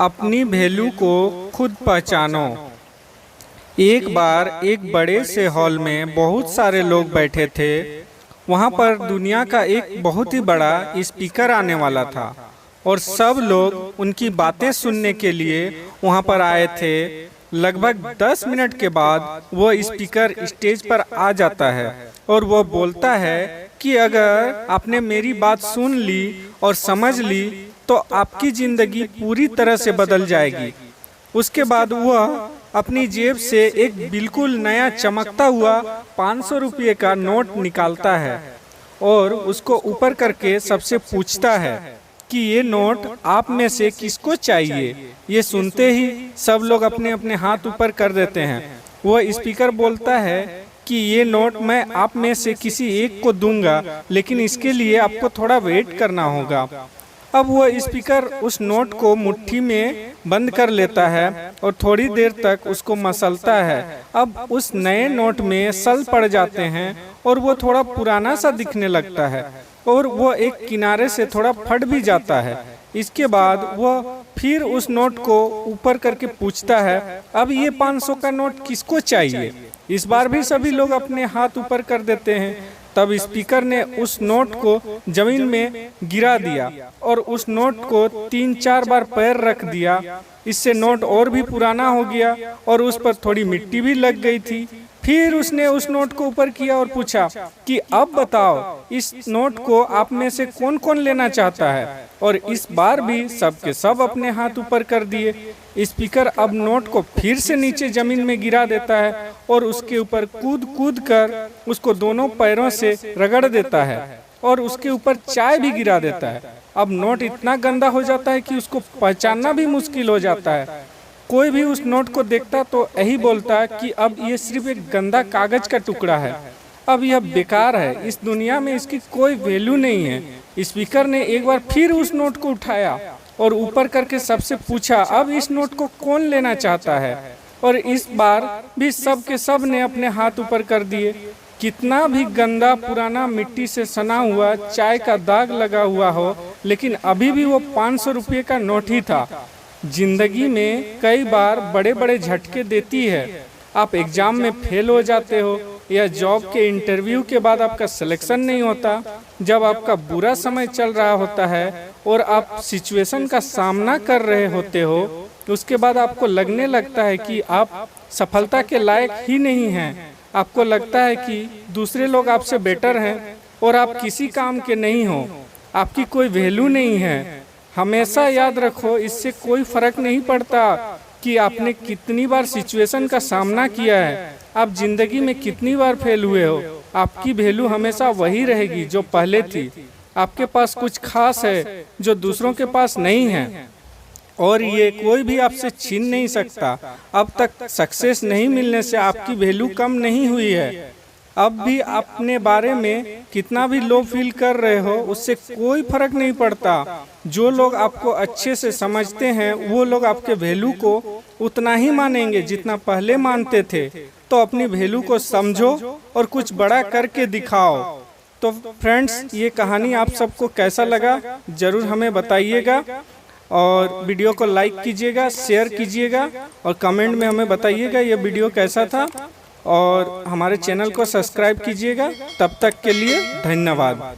अपनी वैल्यू को खुद पहचानो। एक बार एक बड़े से हॉल में बहुत सारे लोग बैठे थे। वहाँ पर दुनिया का एक बहुत ही बड़ा स्पीकर आने वाला था और सब लोग उनकी बातें सुनने के लिए वहाँ पर आए थे। लगभग 10 मिनट के बाद वो स्पीकर स्टेज पर आ जाता है और वो बोलता है कि अगर आपने मेरी बात सुन ली और समझ ली तो आपकी ज़िंदगी पूरी तरह से बदल जाएगी। उसके बाद वह अपनी जेब से एक बिल्कुल नया चमकता हुआ 500 रुपये का नोट निकालता है और उसको ऊपर करके सबसे पूछता है कि ये नोट आप में से किसको चाहिए। ये सुनते ही सब लोग अपने अपने हाथ ऊपर कर देते हैं। वह स्पीकर बोलता है कि ये नोट मैं आप में से किसी एक को दूंगा, लेकिन इसके लिए आपको थोड़ा वेट करना होगा। अब वह स्पीकर उस नोट को मुट्ठी में बंद कर लेता है और थोड़ी देर तक उसको मसलता है। अब उस नए नोट में सल पड़ जाते हैं और वो थोड़ा पुराना सा दिखने लगता है और वो एक किनारे से थोड़ा फट भी जाता है। इसके बाद वह फिर उस नोट को ऊपर करके पूछता है, अब ये 500 का नोट किसको चाहिए। इस बार भी सभी लोग अपने हाथ ऊपर कर देते हैं। तब स्पीकर ने उस नोट को जमीन में गिरा दिया और उस नोट को 3-4 बार पैर रख दिया। इससे नोट और भी पुराना हो गया और उस पर थोड़ी मिट्टी भी लग गई थी। फिर उसने उस नोट को ऊपर किया और पूछा कि अब बताओ इस नोट को आप में से कौन कौन लेना चाहता है। और इस बार भी सबके सब अपने हाथ ऊपर कर दिए। स्पीकर अब नोट को फिर से नीचे जमीन में गिरा देता है और उसके ऊपर कूद कूद कर उसको दोनों पैरों से रगड़ देता है और उसके ऊपर चाय भी गिरा देता है। अब नोट इतना गंदा हो जाता है कि उसको पहचानना भी मुश्किल हो जाता है। कोई भी उस नोट को देखता तो यही बोलता कि अब ये सिर्फ एक गंदा कागज का टुकड़ा है, अब यह बेकार है, इस दुनिया में इसकी कोई वैल्यू नहीं है। स्पीकर ने एक बार फिर उस नोट को उठाया और ऊपर करके सबसे पूछा, अब इस नोट को कौन लेना चाहता है। और इस बार भी सब के सब ने अपने हाथ ऊपर कर दिए। कितना भी गंदा पुराना मिट्टी से सना हुआ चाय का दाग लगा हुआ हो, लेकिन अभी भी वो 500 रुपये का नोट ही था। जिंदगी में कई बार बड़े बड़े झटके देती है। आप एग्जाम में फेल हो जाते हो या जॉब के इंटरव्यू के बाद आपका सिलेक्शन नहीं होता। जब आपका बुरा समय चल रहा होता है और आप सिचुएशन का सामना कर रहे होते हो, उसके बाद आपको लगने लगता है कि आप सफलता के लायक ही नहीं हैं। आपको लगता है कि दूसरे लोग आपसे बेटर हैं और आप किसी काम के नहीं हो, आपकी कोई वैल्यू नहीं है। हमेशा याद रखो, इससे कोई फर्क नहीं पड़ता कि आपने कितनी बार सिचुएशन का सामना किया है, आप जिंदगी में कितनी बार फेल हुए हो, आपकी वैल्यू हमेशा वही रहेगी जो पहले थी। आपके पास कुछ खास है जो दूसरों के पास नहीं है और ये कोई भी आपसे छीन नहीं सकता। अब तक सक्सेस नहीं मिलने से आपकी वैल्यू कम नहीं हुई है। अब भी अपने बारे में कितना भी लो फील कर रहे हो, उससे कोई फर्क नहीं पड़ता। जो लोग आपको अच्छे से समझते हैं वो लोग आपके वैल्यू को उतना ही मानेंगे जितना पहले मानते थे। तो अपनी वैल्यू को समझो और कुछ बड़ा करके दिखाओ। तो फ्रेंड्स, ये कहानी आप सबको कैसा लगा ज़रूर हमें बताइएगा और वीडियो को लाइक कीजिएगा, शेयर कीजिएगा और कमेंट में हमें बताइएगा ये वीडियो कैसा था और हमारे चैनल को सब्सक्राइब कीजिएगा। तब तक के लिए धन्यवाद।